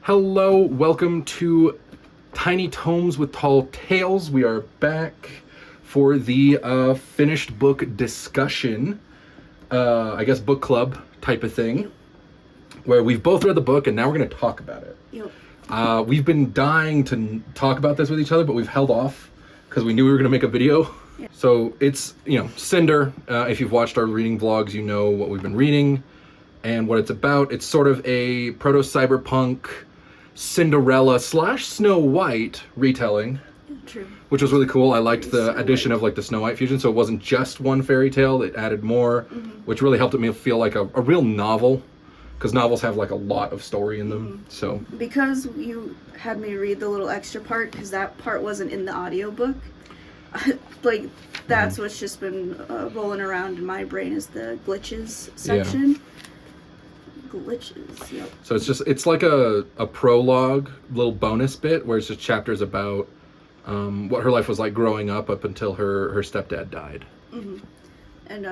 Hello, welcome to Tiny Tomes with Tall Tales. We are back for the finished book discussion, I guess book club type of thing, where we've both read the book and now we're going to talk about it. Yep. We've been dying to talk about this with each other, but we've held off because we knew we were going to make a video. Yeah. So it's, Cinder. If you've watched our reading vlogs, you know what we've been reading and what it's about. It's sort of a proto-cyberpunk Cinderella / Snow White retelling. True. Which was really cool. I liked the Snow addition White. of like the Snow White fusion, so it wasn't just one fairy tale, it added more, which really helped me feel like a real novel, because novels have like a lot of story in them. So Because you had me read the little extra part, because that part wasn't in the audiobook, like, that's what's just been rolling around in my brain is the glitches section. Glitches, yep. So it's like a prologue little bonus bit where it's just chapters about what her life was like growing up until her stepdad died. And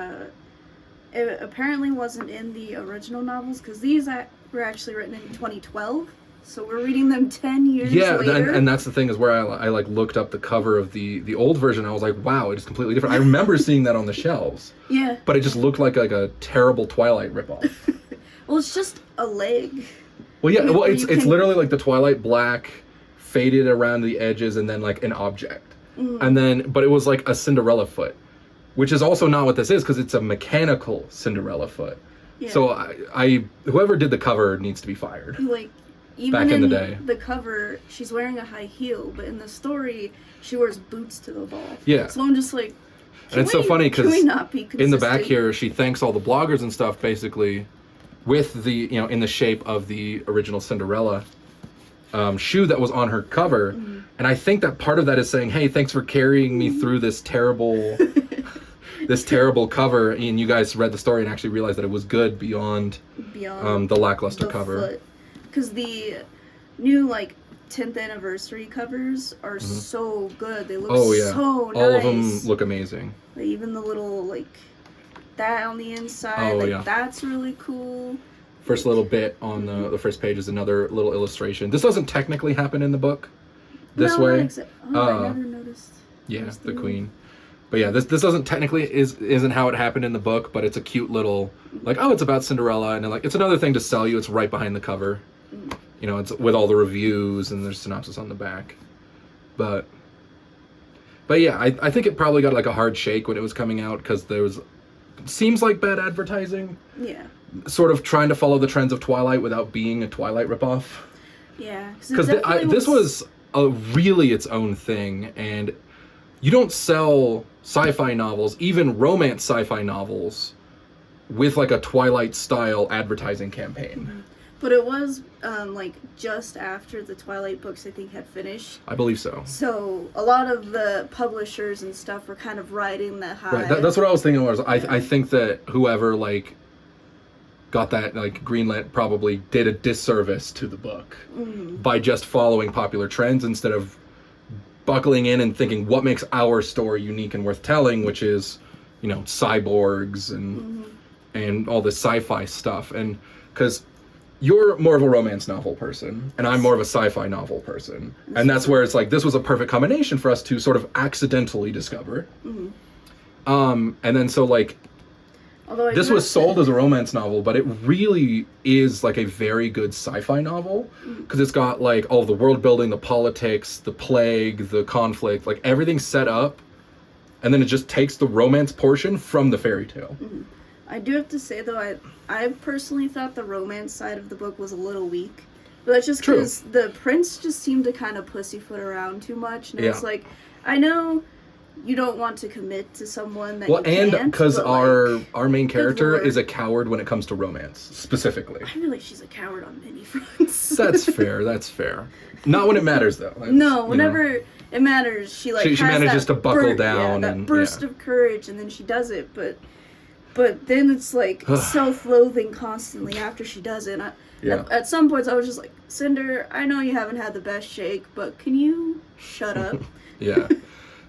it apparently wasn't in the original novels, because these were actually written in 2012, so we're reading them 10 years later. And that's the thing is where I like looked up the cover of the old version. I was like, wow, it is completely different. I remember seeing that on the shelves. Yeah. But it just looked like a terrible Twilight ripoff. Well, it's just a leg. Well, yeah, well, it's can- literally like the Twilight black, faded around the edges, and then like an object. And then, but it was like a Cinderella foot, which is also not what this is, because it's a mechanical Cinderella foot. Yeah. So I whoever did the cover needs to be fired. Like, even Back in the day. the cover, she's wearing a high heel, but in the story, she wears boots to the ball. Yeah. So I'm just like, And it's so funny can because we not be consistent? in the back here, she thanks all the bloggers and stuff, basically, with the, in the shape of the original Cinderella shoe that was on her cover. And I think that part of that is saying, hey, thanks for carrying me through this terrible cover, and you guys read the story and actually realized that it was good beyond the lackluster cover. Because the new, 10th anniversary covers are so good. They look so nice. All of them look amazing. Even the little, that on the inside, that's really cool. First little bit on the first page is another little illustration. This doesn't technically happen in the book this way. I never noticed. Yeah, the queen. But yeah, this doesn't technically isn't how it happened in the book, but it's a cute little it's about Cinderella, and it's another thing to sell you. It's right behind the cover. It's with all the reviews and there's synopsis on the back. But yeah, I think it probably got a hard shake when it was coming out, because there was seems like bad advertising. Yeah. Sort of trying to follow the trends of Twilight without being a Twilight ripoff. Yeah, because this was a really its own thing, and you don't sell sci-fi novels, even romance sci-fi novels, with a Twilight style advertising campaign. But it was just after the Twilight books, I think, had finished. I believe so. So a lot of the publishers and stuff were kind of riding that high. Right, that's what I was thinking. I think that whoever got that greenlit probably did a disservice to the book by just following popular trends instead of buckling in and thinking what makes our story unique and worth telling, which is cyborgs and all this sci-fi stuff. And because you're more of a romance novel person and I'm more of a sci-fi novel person, and that's where it's this was a perfect combination for us to sort of accidentally discover. And then so Although this was sold as a romance novel, but it really is a very good sci-fi novel, because it's got all the world building, the politics, the plague, the conflict, everything set up, and then it just takes the romance portion from the fairy tale. I do have to say, though, I personally thought the romance side of the book was a little weak. But that's just because the prince just seemed to kind of pussyfoot around too much. And it's I know you don't want to commit to someone that you can't. And because our main character is a coward when it comes to romance, specifically. I feel like she's a coward on many fronts. That's fair. Not when it matters, though. No, whenever it matters, she she manages to buckle down. That burst of courage, and then she does it. But then it's self-loathing constantly after she does it. At some points, I was just like, Cinder, I know you haven't had the best shake, but can you shut up? Yeah.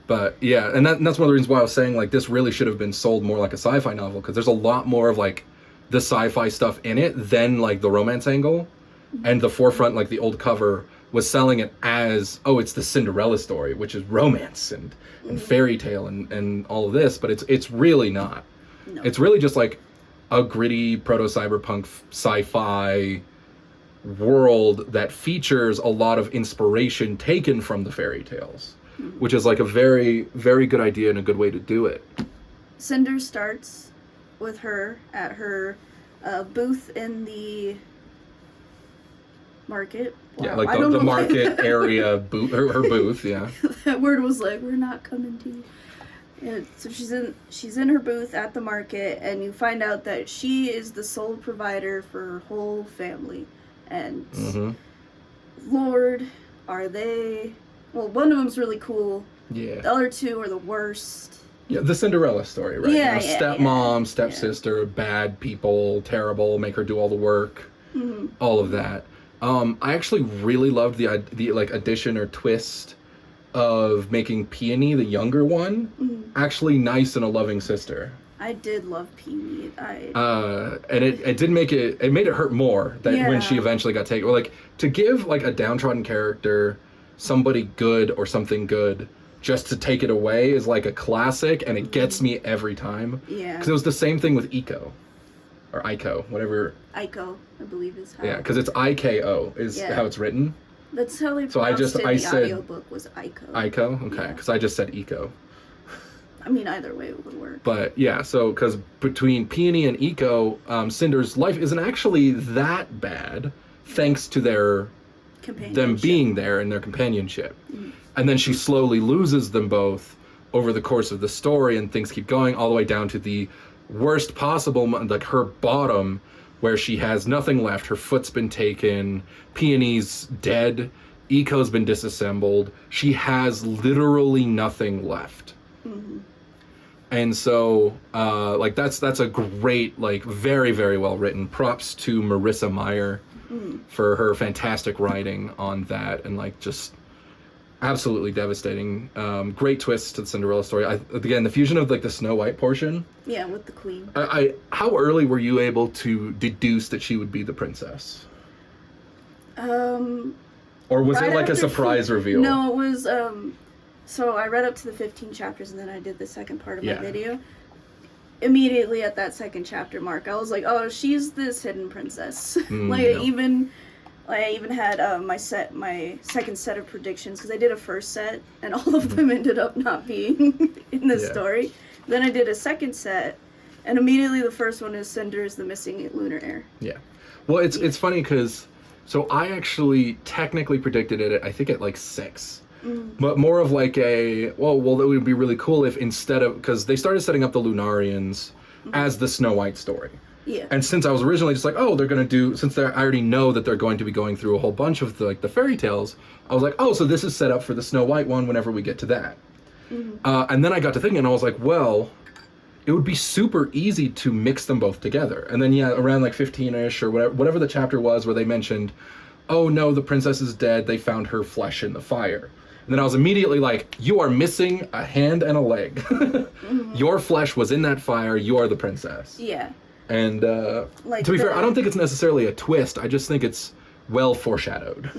But yeah, and that's one of the reasons why I was saying this really should have been sold more like a sci-fi novel, because there's a lot more of the sci-fi stuff in it than the romance angle. and the forefront, like the old cover, was selling it as, oh, it's the Cinderella story, which is romance and fairy tale and all of this, but it's really not. No. It's really just like a gritty proto-cyberpunk sci-fi world that features a lot of inspiration taken from the fairy tales, which is like a very, very good idea and a good way to do it. Cinder starts with her at her booth in the market. Wow, Yeah, like the market area booth, her booth, yeah. That word was like, we're not coming to you. Yeah, so she's in her booth at the market, and you find out that she is the sole provider for her whole family. And Lord, are they? Well, one of them's really cool. Yeah. The other two are the worst. Yeah, the Cinderella story, right? Yeah, stepmom, stepsister, bad people, terrible, make her do all the work, all of that. I actually really loved the like addition or twist of making Peony, the younger one, actually nice and a loving sister. I did love Peony. And it did make it made it hurt more that when she eventually got taken. Or like to give like a downtrodden character somebody good or something good just to take it away is like a classic, and it gets me every time. Yeah. Because it was the same thing with Eiko. Or Ico, whatever. Ico, I believe is how. Yeah, because it's Iko is how it's written. That's how they pronounced it. The said audiobook was Ico. Ico? Okay, because I just said Eco. I mean, either way it would work. But yeah, so because between Peony and Eco, Cinder's life isn't actually that bad, thanks to them being there and their companionship. And then she slowly loses them both over the course of the story, and things keep going all the way down to the worst possible, like her bottom, where she has nothing left. Her foot's been taken, Peony's dead, Eco's been disassembled. She has literally nothing left. And so, like that's a great, like very, very well written. Props to Marissa Meyer for her fantastic writing on that, and like just absolutely devastating. Great twist to the Cinderella story. Again, the fusion of like the Snow White portion. Yeah, with the queen. How early were you able to deduce that she would be the princess? Or was it like a surprise reveal? No, it was. So I read up to the 15 chapters, and then I did the second part of my video. Immediately at that second chapter mark, I was like, "Oh, she's this hidden princess." I even had my second set of predictions, because I did a first set, and all of them ended up not being in the story. Then I did a second set, and immediately the first one is Cinder is the missing lunar heir. Yeah. Well, it's funny because so I actually technically predicted it, I think at like 6. But more of like well, that would be really cool if instead of, because they started setting up the Lunarians as the Snow White story. Yeah. And since I was originally just like, oh, they're going to do, since I already know that they're going to be going through a whole bunch of the fairy tales, I was like, oh, so this is set up for the Snow White one whenever we get to that. And then I got to thinking, and I was like, well, it would be super easy to mix them both together. And then, around like 15-ish or whatever the chapter was where they mentioned, oh no, the princess is dead, they found her flesh in the fire. And then I was immediately like, you are missing a hand and a leg. Your flesh was in that fire, you are the princess. Yeah. And to be fair, I don't think it's necessarily a twist, I just think it's well foreshadowed.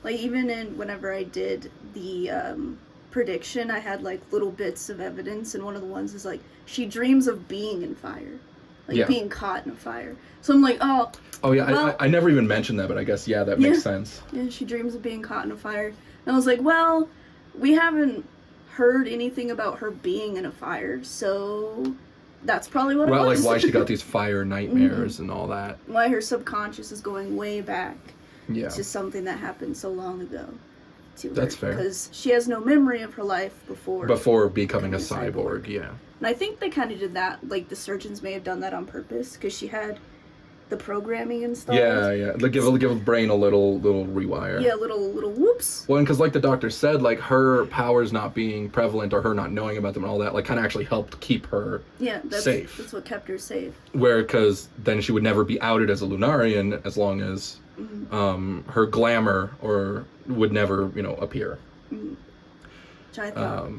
Like even whenever I did the prediction, I had like little bits of evidence, and one of the ones is like, she dreams of being in fire. Like being caught in a fire. So I'm like, oh. Oh yeah, well, I never even mentioned that, but I guess, that makes sense. Yeah, she dreams of being caught in a fire. And I was like, well, we haven't heard anything about her being in a fire, so that's probably what it was. Like why she got these fire nightmares and all that. Why her subconscious is going way back to something that happened so long ago to her. That's fair. Because she has no memory of her life before becoming a cyborg. Yeah. And I think they kind of did that, like the surgeons may have done that on purpose, because she had the programming and stuff. Yeah. Like give a brain a little rewire. Yeah, little whoops. Well, and because like the doctor said, like her powers not being prevalent or her not knowing about them and all that, like kind of actually helped keep her safe. That's what kept her safe. Because then she would never be outed as a Lunarian as long as her glamour would never, appear. Which I thought,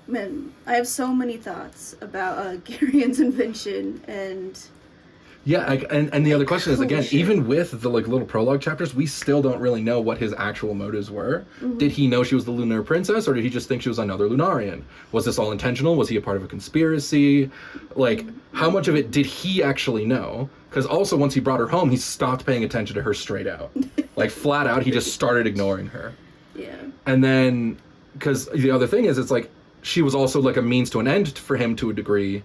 man, I have so many thoughts about Garion's invention and. Yeah, and the other question is, again, shit. even with the like little prologue chapters, we still don't really know what his actual motives were. Did he know she was the Lunar Princess, or did he just think she was another Lunarian? Was this all intentional? Was he a part of a conspiracy? Like, how much of it did he actually know? Because also, once he brought her home, he stopped paying attention to her straight out. Like, flat out, he just started ignoring her. Yeah. And then, because the other thing is, it's like, she was also like a means to an end for him to a degree,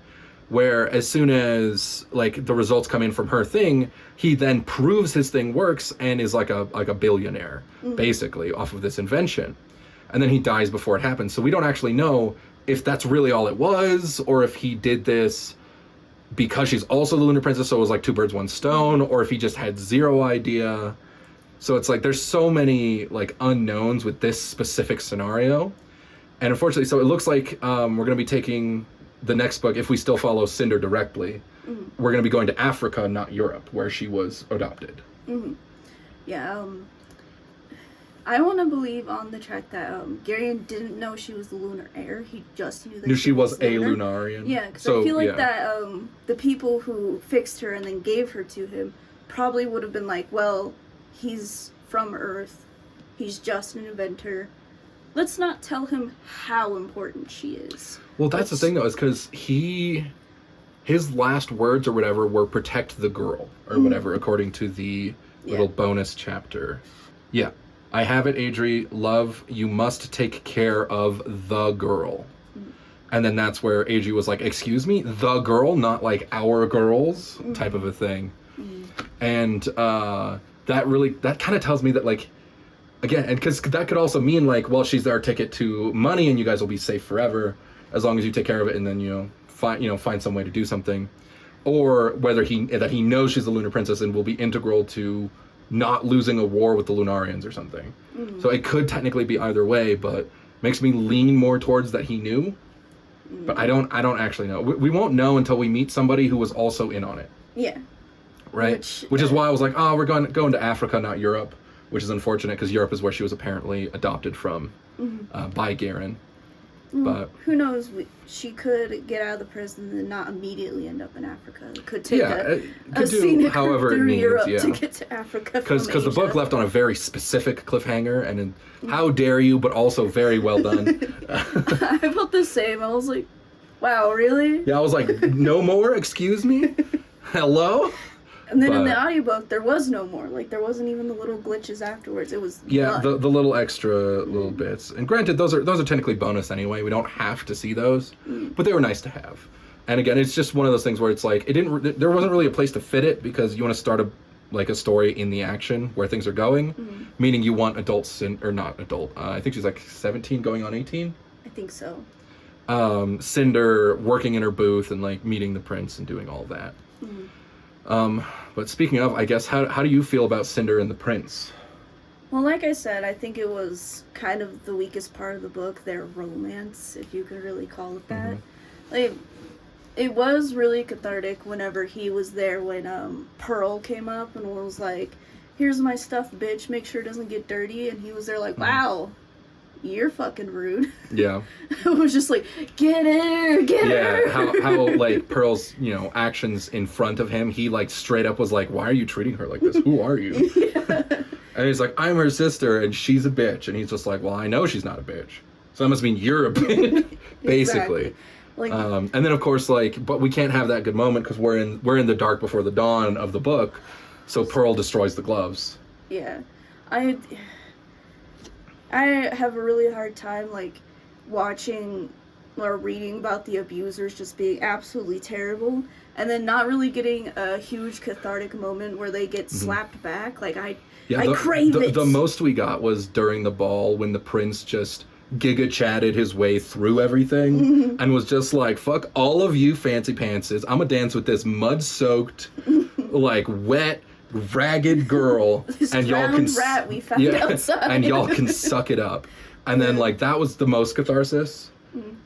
where as soon as like the results come in from her thing, he then proves his thing works and is like a billionaire, basically, off of this invention. And then he dies before it happens. So we don't actually know if that's really all it was, or if he did this because she's also the Lunar Princess, so it was like two birds, one stone, or if he just had zero idea. So it's like there's so many like unknowns with this specific scenario. And unfortunately, so it looks like we're going to be taking the next book, if we still follow Cinder directly, we're going to be going to Africa, not Europe, where she was adopted. Yeah, I want to believe on the track that Garion didn't know she was the lunar heir. He just knew that She was a lunar. Lunarian. Yeah, because I feel like that the people who fixed her and then gave her to him probably would have been like, well, he's from Earth. He's just an inventor. Let's not tell him how important she is. Well, that's the thing, though, is because his last words or whatever were protect the girl, or whatever, according to the little bonus chapter. Yeah. I have it, Adri. Love, you must take care of the girl. And then that's where Adri was like, excuse me? The girl? Not like our girls? Type of a thing. And that kind of tells me that, like, again, and because that could also mean like, well, she's our ticket to money, and you guys will be safe forever as long as you take care of it, and then find some way to do something, or whether he knows she's the Lunar Princess and will be integral to not losing a war with the Lunarians or something. So it could technically be either way, but makes me lean more towards that he knew. But I don't actually know. We won't know until we meet somebody who was also in on it. Yeah. Right. Which is why I was like, oh, we're going to Africa, not Europe. Which is unfortunate because Europe is where she was apparently adopted from by Garen. But who knows? She could get out of the prison and not immediately end up in Africa. It could take a scenic route through Europe to get to Africa. Because the book left on a very specific cliffhanger, and how dare you, but also very well done. I felt the same. I was like, wow, really? Yeah, I was like, no more? Excuse me? Hello? And then in the audiobook, there was no more. Like, there wasn't even the little glitches afterwards. It was the little extra little bits. And granted, those are technically bonus anyway. We don't have to see those, but they were nice to have. And again, it's just one of those things where it's like there wasn't really a place to fit it, because you want to start a story in the action where things are going, meaning you want adults or not adult. I think she's like 17 going on 18. I think so. Cinder working in her booth and like meeting the prince and doing all of that. But speaking of, I guess, how do you feel about Cinder and the Prince? Well, like I said, I think it was kind of the weakest part of the book, their romance, if you could really call it that. Like, it was really cathartic whenever he was there when Pearl came up and was like, here's my stuff, bitch, make sure it doesn't get dirty. And he was there like, wow, you're fucking rude. Yeah. It was just like, get her. Yeah, how like Pearl's, actions in front of him, he like straight up was like, why are you treating her like this? Who are you? Yeah. And he's like, I'm her sister and she's a bitch. And he's just like, well, I know she's not a bitch. So that must mean you're a bitch. Basically. Like, and then of course, like, but we can't have that good moment because we're in the dark before the dawn of the book. So Pearl destroys the gloves. Yeah. I have a really hard time, like, watching or reading about the abusers just being absolutely terrible, and then not really getting a huge cathartic moment where they get slapped back. Like, I crave it. The most we got was during the ball when the prince just giga-chatted his way through everything and was just like, fuck all of you fancy pantses. I'm gonna dance with this mud-soaked, like, wet, ragged girl, and y'all can rat we found outside, and y'all can suck it up. And then like that was the most catharsis,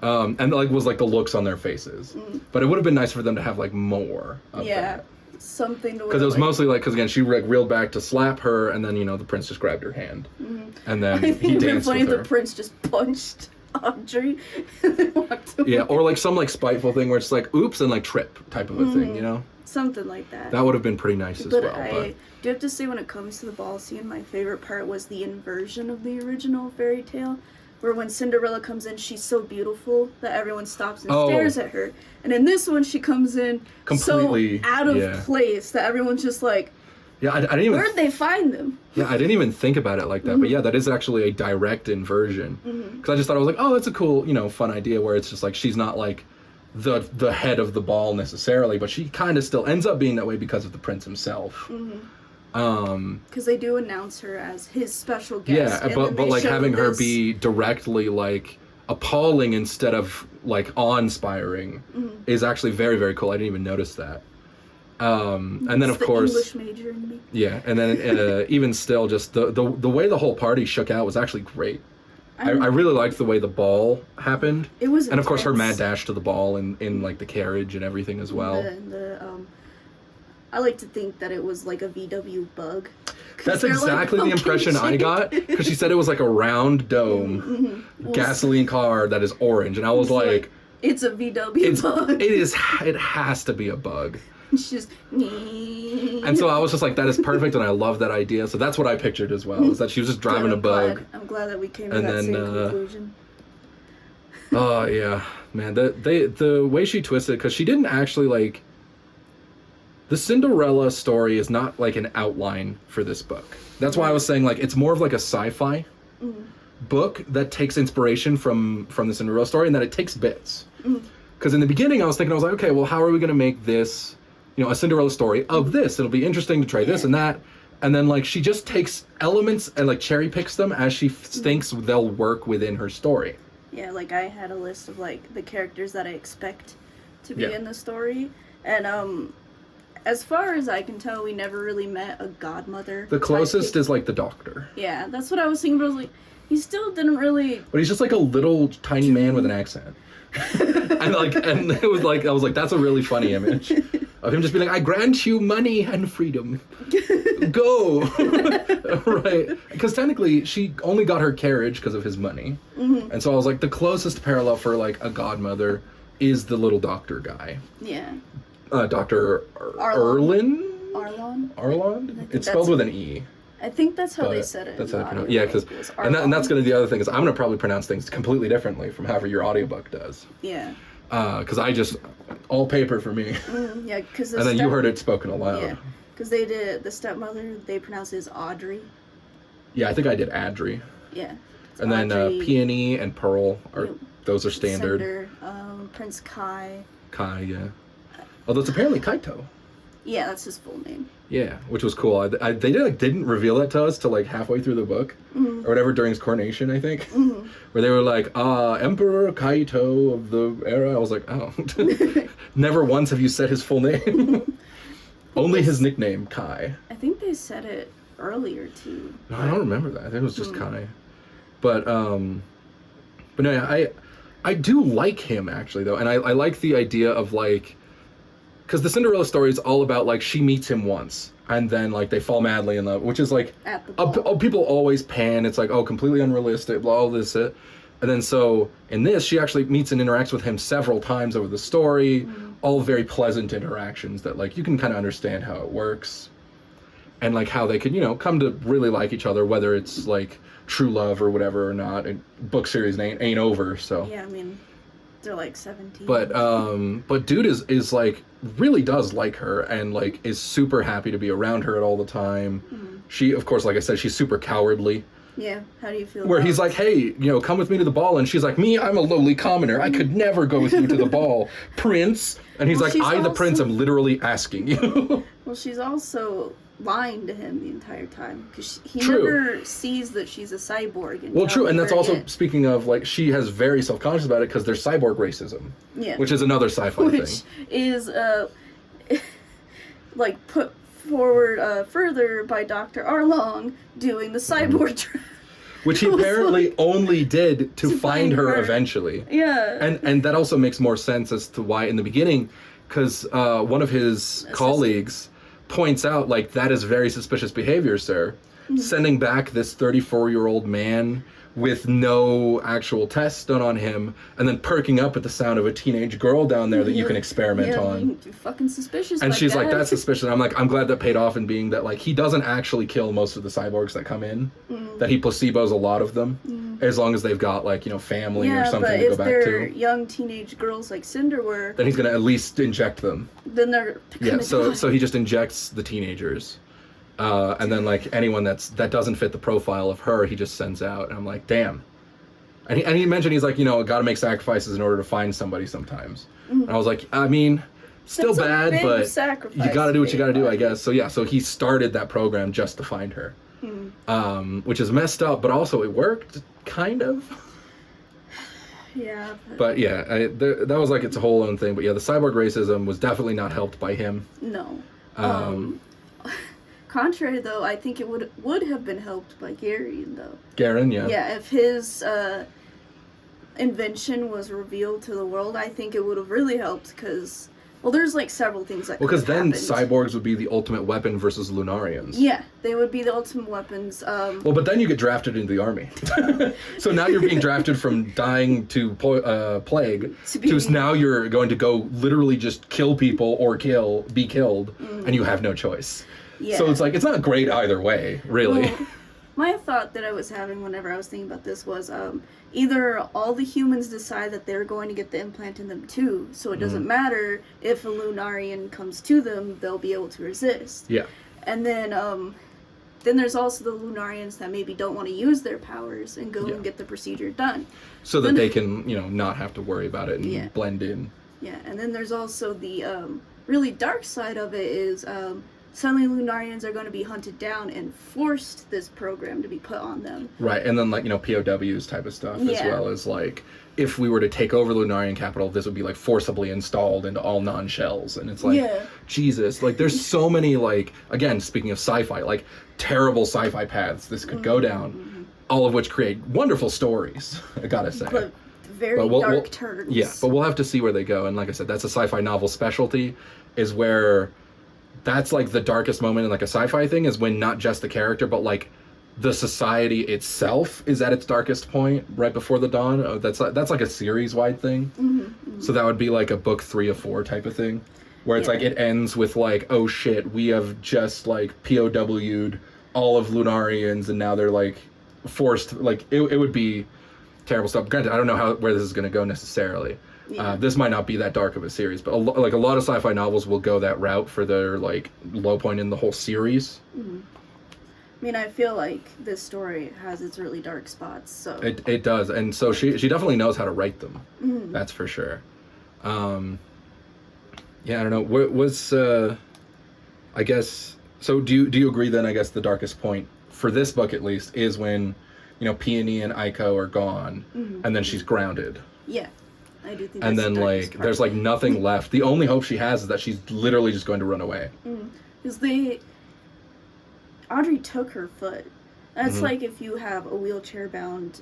and like was like the looks on their faces. But it would have been nice for them to have like more of that. Something to, because it was mostly like, because again she like reeled back to slap her, and then the prince just grabbed her hand, and then he danced with her. The prince just punched Audrey, and then walked away. Yeah, or like some like spiteful thing where it's like, oops, and like trip type of a thing, you know? Something like that. That would have been pretty nice as well. I do have to say, when it comes to the ball scene, my favorite part was the inversion of the original fairy tale, where when Cinderella comes in, she's so beautiful that everyone stops and stares at her. And in this one, she comes in completely so out of place that everyone's just like, yeah, I didn't even... Where'd they find them? Yeah, I didn't even think about it like that. But yeah, that is actually a direct inversion. Because I just thought, I was like, oh, that's a cool, you know, fun idea where it's just like, she's not like the head of the ball necessarily, but she kind of still ends up being that way because of the prince himself. Because they do announce her as his special guest. Yeah, but like having her be directly like appalling instead of like awe-inspiring is actually very, very cool. I didn't even notice that. And then of course, English major in me. Yeah, and then even still, just the way the whole party shook out was actually great. I really liked the way the ball happened. It was, and of course her mad dash to the ball in like the carriage and everything as well. I like to think that it was like a VW bug. That's exactly like the impression I got, because she said it was like a round dome gasoline car that is orange, and I was like, it's a VW bug. It has to be a bug. It's just and so I was just like, that is perfect, and I love that idea. So that's what I pictured as well, is that she was just driving a bug. I'm glad that we came to that same conclusion. Oh yeah, man, the way she twisted, because she didn't actually like. The Cinderella story is not like an outline for this book. That's why I was saying like it's more of like a sci-fi book that takes inspiration from the Cinderella story, and that it takes bits. Because in the beginning I was thinking, I was like, okay, well, how are we going to make this, you know, a Cinderella story of this? It'll be interesting to try this and that. And then like she just takes elements and like cherry picks them as she thinks they'll work within her story. Yeah, like I had a list of like the characters that I expect to be in the story, and as far as I can tell, we never really met a godmother. The closest is like the doctor. Yeah, that's what I was thinking, but I was like, he still didn't really. But he's just like a little tiny man with an accent. and it was like, I was like, that's a really funny image of him just being like, I grant you money and freedom. Go. Right. Because technically she only got her carriage because of his money. And so I was like, the closest parallel for like a godmother is the little doctor guy. Yeah. Dr. Arlon? Arlon? It's spelled with an E. I think that's how they said it. That's how they pronounce it. Yeah, because and that's going to be the other thing, is I'm going to probably pronounce things completely differently from however your audiobook does. Yeah. Because I just, all paper for me. Yeah, because and then you heard it spoken aloud. Yeah, because they did, the stepmother, they pronounce it as Audrey. Yeah, I think I did Adri. Yeah. And then Peony and Pearl, those are standard. Cinder, Prince Kai. Kai, yeah. Although it's apparently Kaito. Yeah, that's his full name. Yeah, which was cool. They didn't reveal that to us till like halfway through the book, or whatever, during his coronation, I think, where they were like, Emperor Kaito of the era. I was like, oh, never once have you said his full name. Only his nickname, Kai. I think they said it earlier too. No, I don't remember that. I think it was just Kai. But no, yeah, I do like him actually though, and I like the idea of like. Because the Cinderella story is all about, like, she meets him once, and then, like, they fall madly in love, which is, like, people always pan, it's like, oh, completely unrealistic, blah, all this, and then so, in this, she actually meets and interacts with him several times over the story, all very pleasant interactions that, like, you can kind of understand how it works, and, like, how they could, you know, come to really like each other, whether it's, like, true love or whatever or not, and book series ain't over, so. Yeah, I mean, they're, like, 17. But dude is like, really does like her and like is super happy to be around her at all the time. She, of course, like I said, she's super cowardly. Yeah, how do you feel? Where he's like, hey, you know, come with me to the ball, and she's like, me, I'm a lowly commoner. I could never go with you to the ball, Prince. And he's like, the Prince, am literally asking you. Well, she's also lying to him the entire time because he never sees that she's a cyborg. Well, true, and that's also speaking of like she has very self-conscious about it because there's cyborg racism. Yeah, which is another sci-fi thing. Which is like put forward further by Dr. Arlong doing the cyborg trial. Which he apparently only did to find her eventually. Yeah. And that also makes more sense as to why in the beginning, because one of his colleagues points out, like, that is very suspicious behavior, sir. sending back this 34-year-old man with no actual tests done on him, and then perking up at the sound of a teenage girl down there that you can experiment on. You're fucking suspicious. And she's that. like, that's suspicious. I'm like, I'm glad that paid off in being that, like, he doesn't actually kill most of the cyborgs that come in. That he placebos a lot of them, as long as they've got, like, you know, family or something to go back to. Yeah, but if they're young teenage girls like Cinder were, then he's gonna at least inject them. Then they're gonna die. So he just injects the teenagers. And then, like, anyone that doesn't fit the profile of her, he just sends out. And I'm like, damn. And he mentioned, he's like, you know, gotta make sacrifices in order to find somebody sometimes. And I was like, I mean, still bad, but you gotta do what you gotta do, I guess. So yeah, so he started that program just to find her. Which is messed up, but also it worked, kind of. Yeah. But yeah, that was like its whole own thing. But yeah, the cyborg racism was definitely not helped by him. No. Contrary, though, I think it would have been helped by Gary, though. Garen, yeah. Yeah, if his invention was revealed to the world, I think it would have really helped, because, well, there's, like, several things that could have happened. Because then cyborgs would be the ultimate weapon versus Lunarians. Yeah, they would be the ultimate weapons. Well, but then you get drafted into the army. So now you're being drafted from dying to plague to now you're going to go literally just kill people or be killed, and you have no choice. Yeah. So it's like, it's not great either way, really. Well, my thought that I was having whenever I was thinking about this was either all the humans decide that they're going to get the implant in them too, so it doesn't matter if a Lunarian comes to them, they'll be able to resist. Yeah. And then there's also the Lunarians that maybe don't want to use their powers and go and get the procedure done. So that they can, you know, not have to worry about it and blend in. Yeah, and then there's also the really dark side of it is suddenly Lunarians are going to be hunted down and forced this program to be put on them. Right, and then, like, you know, POWs type of stuff, as well as, like, if we were to take over the Lunarian capital, this would be, like, forcibly installed into all non-shells. And it's like, Jesus, like, there's so many, like, again, speaking of sci-fi, like, terrible sci-fi paths this could go down, all of which create wonderful stories, I gotta say. But very dark turns. Yeah, but we'll have to see where they go. And like I said, that's a sci-fi novel specialty, is where that's like the darkest moment in like a sci-fi thing, is when not just the character, but like the society itself is at its darkest point right before the dawn. That's like a series-wide thing. So that would be like a book 3 of 4 type of thing, where it's like it ends with like, oh shit, we have just like POW'd all of Lunarians, and now they're like forced. Like it would be terrible stuff. Granted, I don't know where this is going to go necessarily. This might not be that dark of a series, but a lot of sci-fi novels will go that route for their like low point in the whole series. I mean, I feel like this story has its really dark spots, so it does, and so she definitely knows how to write them. That's for sure. Yeah, I don't know. What was I guess so. Do you agree then? I guess the darkest point for this book, at least, is when, you know, Peony and Aiko are gone, and then she's grounded. Yeah. I do think and then like there's like nothing left. The only hope she has is that she's literally just going to run away. Because Audrey took her foot. That's like if you have a wheelchair bound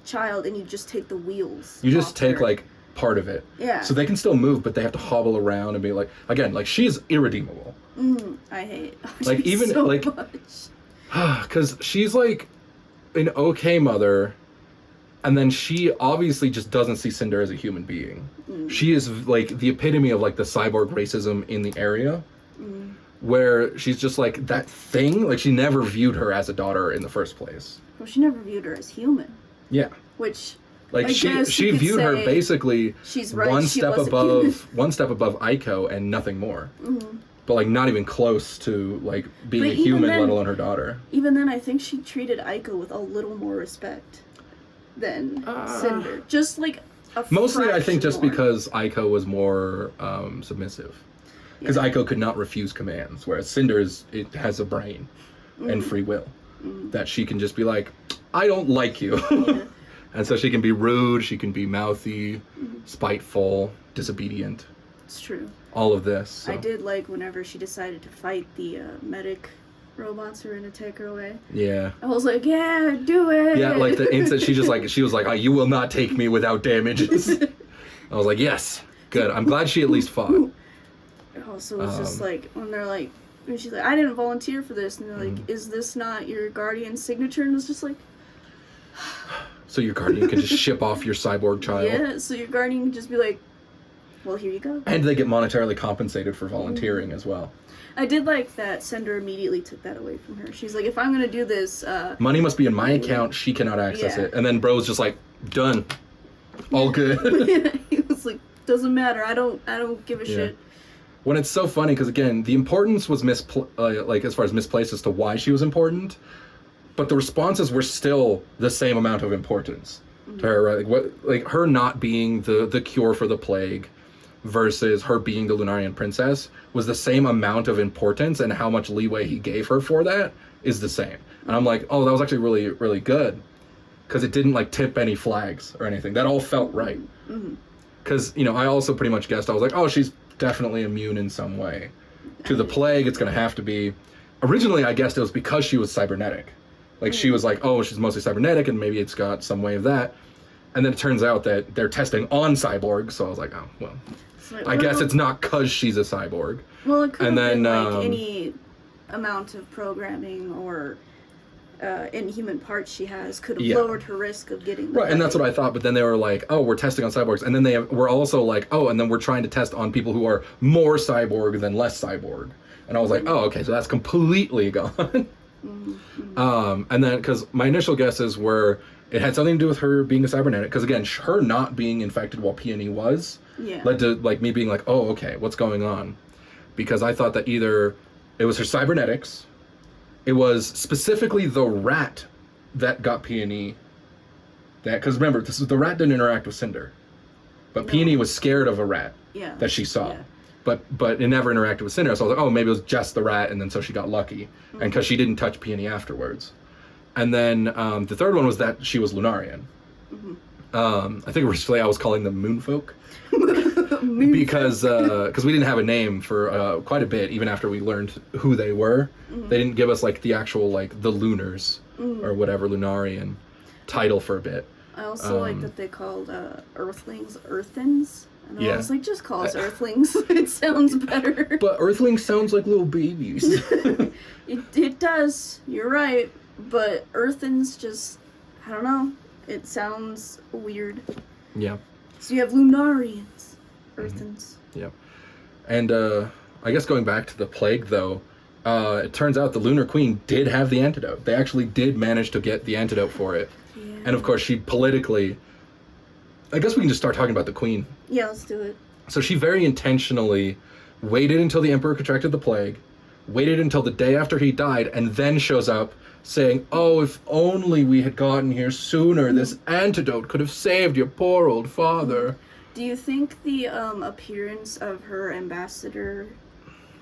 child and you just take the wheels. You just take like part of it. Yeah. So they can still move, but they have to hobble around and be like, again, like she's irredeemable. I hate Audrey like even so like much. Because she's like an okay mother. And then she obviously just doesn't see Cinder as a human being. She is like the epitome of like the cyborg racism in the area, where she's just like that thing. Like she never viewed her as a daughter in the first place. Well, she never viewed her as human. Yeah. Which, like she viewed her basically one step above Aiko and nothing more. But like not even close to like being a human, let alone her daughter. Even then, I think she treated Aiko with a little more respect than Cinder. Just like a mostly I think just more. because Aiko was more submissive. Because Aiko could not refuse commands, whereas Cinder has a brain and free will. That she can just be like, I don't like you. And so she can be rude, she can be mouthy, spiteful, disobedient. It's true. All of this. So. I did like whenever she decided to fight the medic robots who were gonna take her away. Yeah. I was like, yeah, do it. Yeah, like the instant she was like, oh, you will not take me without damages. I was like, yes, good. I'm glad she at least fought. Also, it's just like when they're like, And she's like, I didn't volunteer for this. And they're like, is this not your guardian's signature? And it's just like... So your guardian can just ship off your cyborg child. Yeah, so your guardian can just be like, well, here you go. And they get monetarily compensated for volunteering as well. I did like that Cinder immediately took that away from her. She's like, if I'm going to do this... money must be in my account. She cannot access it. And then Bro's just like, done. All good. He was like, doesn't matter. I don't give a shit. When it's so funny, because again, the importance was like as far as misplaced as to why she was important, but the responses were still the same amount of importance to her. Right? Like her not being the cure for the plague versus her being the Lunarian princess was the same amount of importance, and how much leeway he gave her for that is the same. And I'm like, oh, that was actually really, really good, because it didn't like tip any flags or anything. That all felt right. Because I also pretty much guessed. I was like, oh, she's definitely immune in some way to the plague. It's going to have to be. Originally, I guessed it was because she was cybernetic. Like she was like, oh, she's mostly cybernetic, and maybe it's got some way of that. And then it turns out that they're testing on cyborgs. So I was like, oh, well, like, I guess it's not because she's a cyborg. Well, it could have been like any amount of programming or inhuman parts she has could have lowered her risk of getting right. And that's what I thought. But then they were like, oh, we're testing on cyborgs, and then they were also like, oh, and then we're trying to test on people who are more cyborg than less cyborg. And I was like, oh, okay, so that's completely gone. And then because my initial guesses were it had something to do with her being a cybernetic, because again, her not being infected while Peony was led to like me being like, oh, okay, what's going on? Because I thought that either it was her cybernetics, it was specifically the rat that got Peony. That because remember, the rat didn't interact with Cinder, but Peony was scared of a rat that she saw. Yeah. But it never interacted with Cinder, so I was like, oh, maybe it was just the rat, and then so she got lucky, and because she didn't touch Peony afterwards. And then the third one was that she was Lunarian. I think originally I was calling them Moonfolk. because we didn't have a name for quite a bit, even after we learned who they were. They didn't give us like the actual like the Lunars or whatever Lunarian title for a bit. I also like that they called Earthlings Earthins. And I was like, just call us Earthlings. It sounds better. But Earthlings sounds like little babies. It does. You're right. But Earthins just, I don't know. It sounds weird. Yeah. So you have Lunarians. Earthins. Yeah. And I guess going back to the plague, though, it turns out the Lunar Queen did have the antidote. They actually did manage to get the antidote for it. Yeah. And of course, she politically... I guess we can just start talking about the Queen. Yeah, let's do it. So she very intentionally waited until the Emperor contracted the plague, waited until the day after he died, and then shows up saying, oh, if only we had gotten here sooner, this antidote could have saved your poor old father. Do you think the appearance of her ambassador...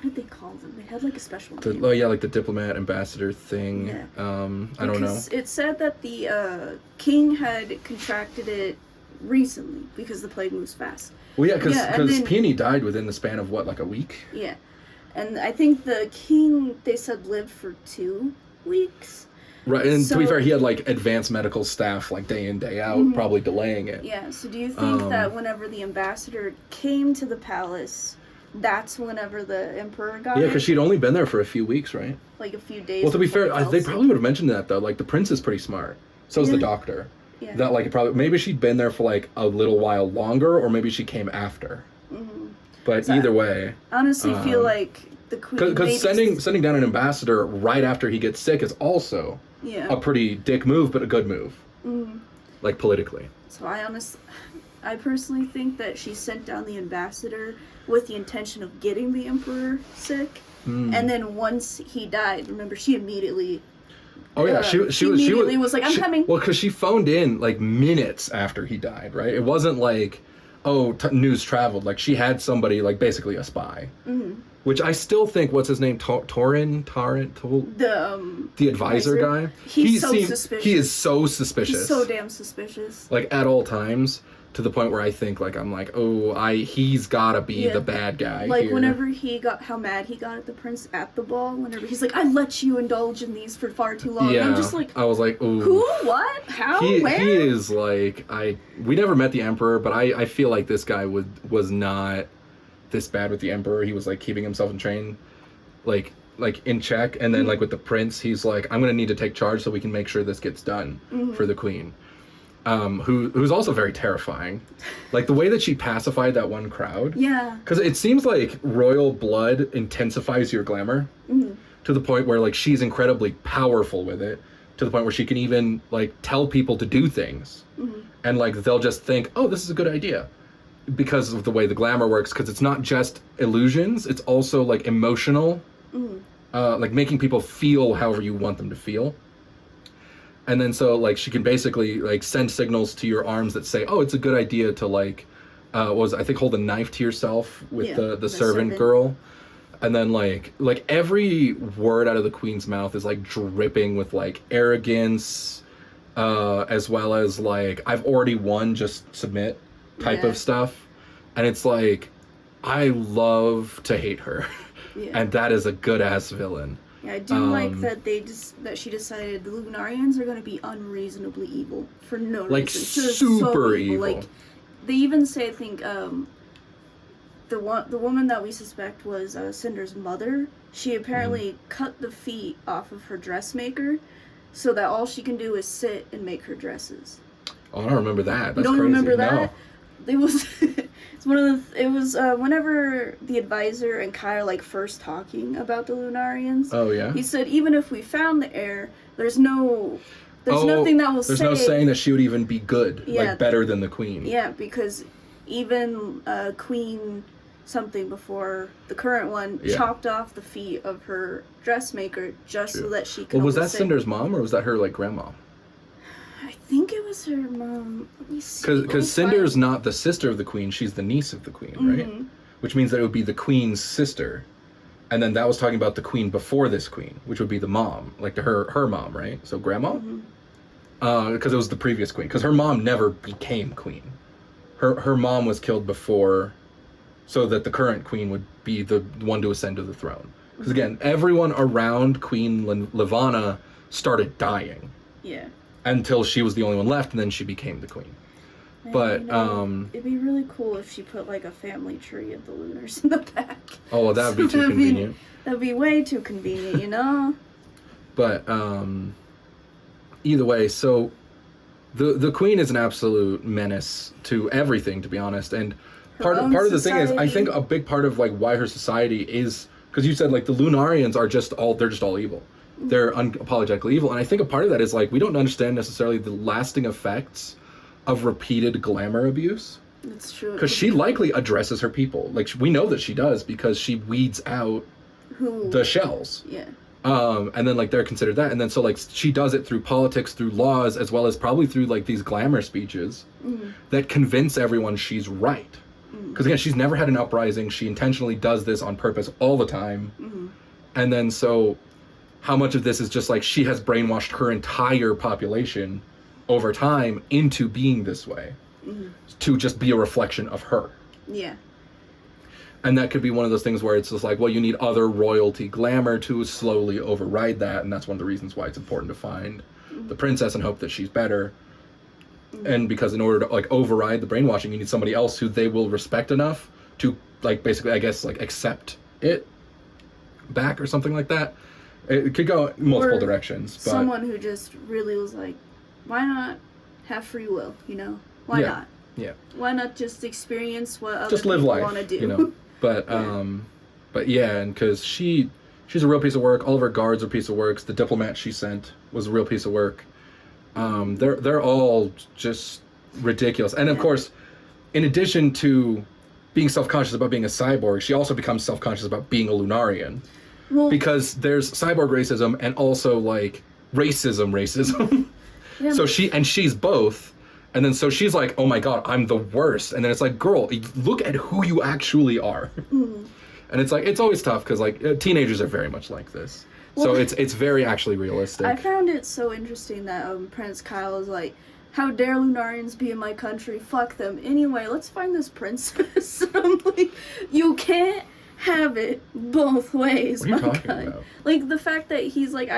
What did they call them? They had like a special name. Oh yeah, like the diplomat ambassador thing. Yeah. I don't know. It said that the king had contracted it recently because the plague moves fast. Well, yeah, because Peony died within the span of what, like a week? Yeah, and I think the king, they said, lived for 2 weeks. Right, and to be fair, he had like advanced medical staff like day in, day out, probably delaying it. Yeah, so do you think that whenever the ambassador came to the palace, that's whenever the emperor got Yeah, because she'd only been there for a few weeks, right? Like a few days. Well, to be fair, they probably would have mentioned that, though. Like, the prince is pretty smart. So is the doctor. Yeah. That, like, maybe she'd been there for, like, a little while longer, or maybe she came after. But either way... I honestly feel like the queen... Because sending down an ambassador right after he gets sick is also a pretty dick move, but a good move. Like, politically. So I personally think that she sent down the ambassador with the intention of getting the emperor sick, and then once he died, remember, she immediately... Oh yeah, she was like, I'm coming. Well, because she phoned in like minutes after he died, right? It wasn't like, oh, news traveled. Like she had somebody, like basically a spy. Which I still think, what's his name, Torrin, the advisor guy. He's so suspicious. He is so suspicious. He's so damn suspicious. Like at all times. To the point where I think, like, I'm like, oh, he's gotta be the bad guy. Like, here. whenever how mad he got at the prince at the ball, whenever he's like, I let you indulge in these for far too long. Yeah, I'm just like, I was like, ooh. Who? What? How? Where? He is like, we never met the emperor, but I feel like this guy was not this bad with the emperor. He was like keeping himself in train. Like, like in check, and then like with the prince, he's like, I'm gonna need to take charge so we can make sure this gets done for the queen. Who's also very terrifying. Like the way that she pacified that one crowd. Yeah. Because it seems like royal blood intensifies your glamour to the point where like she's incredibly powerful with it, to the point where she can even like tell people to do things, and like they'll just think, oh, this is a good idea, because of the way the glamour works. Because it's not just illusions; it's also like emotional, like making people feel however you want them to feel. And then so like she can basically like send signals to your arms that say, oh, it's a good idea to like I think hold a knife to yourself with the servant girl. And then like every word out of the queen's mouth is like dripping with like arrogance, as well as like I've already won, just submit type of stuff. And it's like, I love to hate her. And that is a good ass villain. Yeah, I do like that she decided the Lunarians are going to be unreasonably evil for no like reason. super evil. Like they even say, I think the woman that we suspect was Cinder's mother. She apparently cut the feet off of her dressmaker, so that all she can do is sit and make her dresses. Oh, I don't remember that. That's you don't crazy. remember that? No. It was it's one of the. It was whenever the advisor and Kai are like first talking about the Lunarians. Oh yeah. He said even if we found the heir, there's nothing that will say. There's no saying that she would even be good, Yeah. like better than the queen. Yeah, because even Queen something before the current one chopped off the feet of her dressmaker just so that she could. Well, was that Cinder's mom or was that her like grandma? I think it was her mom. Let me see. Because Cinder's not the sister of the queen; she's the niece of the queen, right? Which means that it would be the queen's sister, and then that was talking about the queen before this queen, which would be the mom, like her mom, right? So grandma, because it was the previous queen. Because her mom never became queen. Her mom was killed before, so that the current queen would be the one to ascend to the throne. Because again, everyone around Queen Levana started dying. Yeah. Until she was the only one left, and then she became the queen. Man, but it'd be really cool if she put like a family tree of the Lunars in the back. Oh, well, that would be too convenient. That'd be way too convenient, you know. But either way, so the queen is an absolute menace to everything, to be honest. And part of the thing is, I think a big part of like why her society is, because you said like the Lunarians are just all evil. They're unapologetically evil, and I think a part of that is like we don't understand necessarily the lasting effects of repeated glamour abuse. That's true. Because she likely addresses her people. Like we know that she does because she weeds out the shells. Yeah. And then like they're considered that, and then so like she does it through politics, through laws, as well as probably through like these glamour speeches that convince everyone she's right. Because again, she's never had an uprising. She intentionally does this on purpose all the time, and then so. How much of this is just like she has brainwashed her entire population over time into being this way to just be a reflection of her. Yeah. And that could be one of those things where it's just like, well, you need other royalty glamour to slowly override that. And that's one of the reasons why it's important to find the princess and hope that she's better. And because in order to like override the brainwashing, you need somebody else who they will respect enough to like basically, I guess, like accept it back or something like that. It could go multiple directions. But someone who just really was like, why not have free will, you know? Why not? Yeah. Why not just experience what other just live people life, want to do? You know? But yeah, and because she's a real piece of work. All of her guards are a piece of work. The diplomat she sent was a real piece of work. They're all just ridiculous. And of course, in addition to being self-conscious about being a cyborg, she also becomes self-conscious about being a Lunarian. Well, because there's cyborg racism and also like racism. Yeah, so she's both, and then so she's like, oh my god, I'm the worst, and then it's like, girl, look at who you actually are. And it's like, it's always tough because like teenagers are very much like this. Well, so it's very actually realistic. I found it so interesting that Prince Kyle is like, how dare Lunarians be in my country? Fuck them. Anyway, let's find this princess. I'm like, you can't have it both ways. What are you talking about? Like the fact that he's like,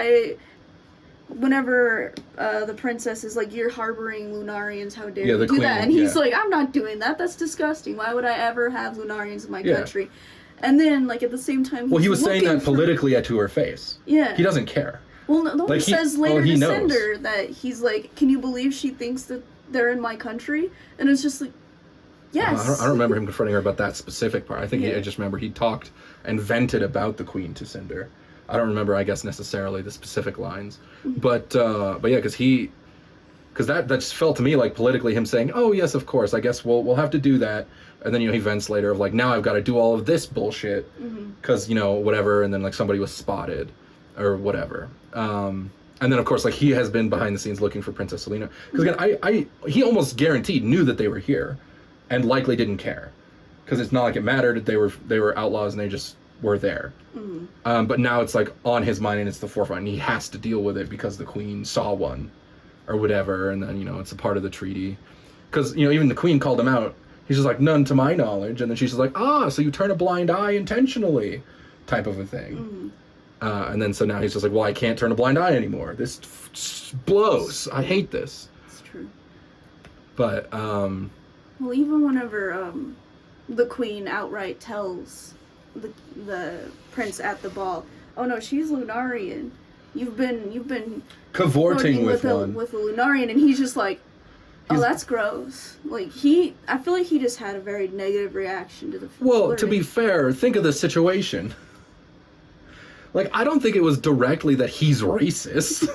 whenever the princess is like, you're harboring Lunarians, how dare you do that? And he's like, I'm not doing that. That's disgusting. Why would I ever have Lunarians in my country? And then, like, at the same time, he was saying that politically to her face. Yeah. He doesn't care. Well, no, he says later to knows. Cinder that he's like, can you believe she thinks that they're in my country? And it's just like, yes. I don't remember him confronting her about that specific part. I think I just remember he talked and vented about the Queen to Cinder. I don't remember, I guess, necessarily the specific lines. But yeah, because that just felt to me like politically him saying, oh, yes, of course, I guess we'll have to do that. And then, he vents later of like, now I've got to do all of this bullshit because, whatever. And then like somebody was spotted or whatever. And then, of course, like he has been behind the scenes looking for Princess Selena. Because again, he almost guaranteed knew that they were here and likely didn't care. Because it's not like it mattered. They were outlaws and they just were there. But now it's like on his mind and it's the forefront and he has to deal with it because the Queen saw one or whatever. And then, it's a part of the treaty. Because, even the Queen called him out. He's just like, none to my knowledge. And then she's just like, so you turn a blind eye intentionally type of a thing. And then so now he's just like, well, I can't turn a blind eye anymore. This blows. I hate this. It's true. But, well, even whenever the Queen outright tells the prince at the ball, oh no, she's Lunarian. You've been cavorting with a Lunarian, and he's just like, oh, that's gross. Like, I feel like he just had a very negative reaction to the flirting. To be fair, think of the situation. Like, I don't think it was directly that he's racist.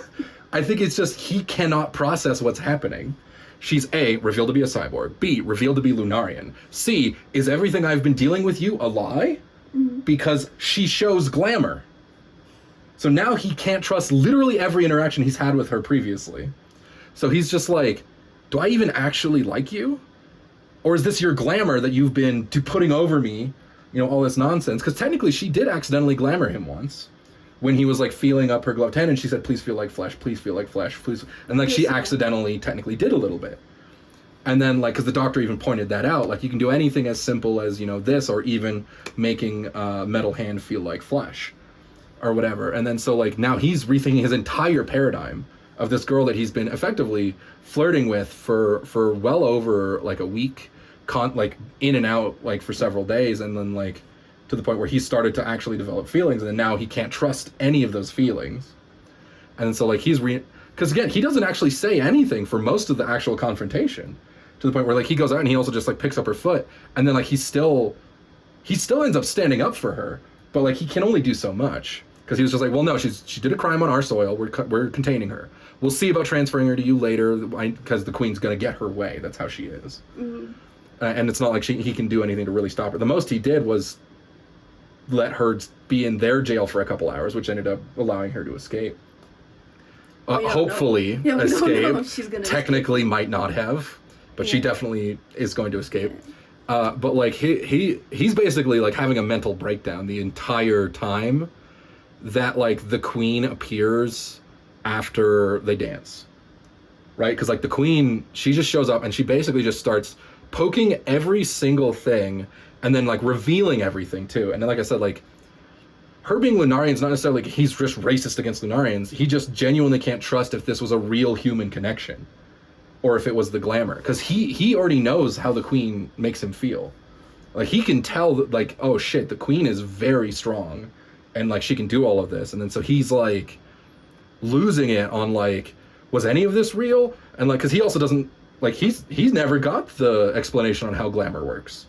I think it's just he cannot process what's happening. She's A, revealed to be a cyborg. B, revealed to be Lunarian. C, is everything I've been dealing with you a lie? Because she shows glamour. So now he can't trust literally every interaction he's had with her previously. So he's just like, do I even actually like you? Or is this your glamour that you've been putting over me? All this nonsense. Because technically she did accidentally glamour him once. When he was like feeling up her gloved hand and she said, please feel like flesh, please feel like flesh, please. And like she accidentally technically did a little bit. And then like, because the doctor even pointed that out, like you can do anything as simple as, this or even making a metal hand feel like flesh or whatever. And then so like now he's rethinking his entire paradigm of this girl that he's been effectively flirting with for well over like a week, like in and out like for several days, and then like to the point where he started to actually develop feelings, and then now he can't trust any of those feelings. And so like because again, he doesn't actually say anything for most of the actual confrontation, to the point where like he goes out and he also just like picks up her foot, and then like he still ends up standing up for her, but like he can only do so much. Because he was just like, well, no, she did a crime on our soil. We're containing her. We'll see about transferring her to you later, because the Queen's going to get her way. That's how she is. And it's not like he can do anything to really stop her. The most he did was let her be in their jail for a couple hours, which ended up allowing her to escape. Hopefully escape. Technically might not have, but she definitely is going to escape. But like he's basically like having a mental breakdown the entire time that like the Queen appears after they dance, right? Because like the Queen, she just shows up and she basically just starts poking every single thing and then like revealing everything too. And then like I said, like her being Lunarian is not necessarily like he's just racist against Lunarians. He just genuinely can't trust if this was a real human connection or if it was the glamour, because he already knows how the Queen makes him feel. Like he can tell that like, oh shit, the Queen is very strong and like she can do all of this. And then so he's like losing it on like, was any of this real? And like, because he also doesn't like, he's never got the explanation on how glamour works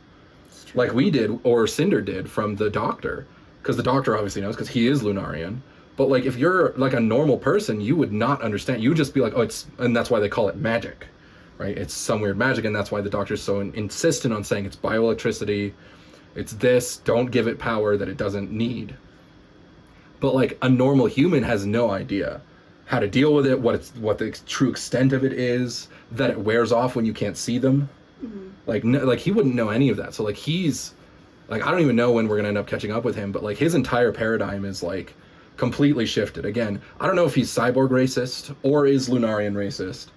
like we did or Cinder did from the doctor, because the doctor obviously knows because he is Lunarian. But like if you're like a normal person, you would not understand. You would just be like, oh, and that's why they call it magic, right? It's some weird magic, and that's why the doctor's so insistent on saying it's bioelectricity, it's this, don't give it power that it doesn't need. But like a normal human has no idea how to deal with it, what the true extent of it is, that it wears off when you can't see them. Like no, like he wouldn't know any of that. So like he's like, I don't even know when we're gonna end up catching up with him, but like his entire paradigm is like completely shifted. Again, I don't know if he's cyborg racist or is Lunarian racist,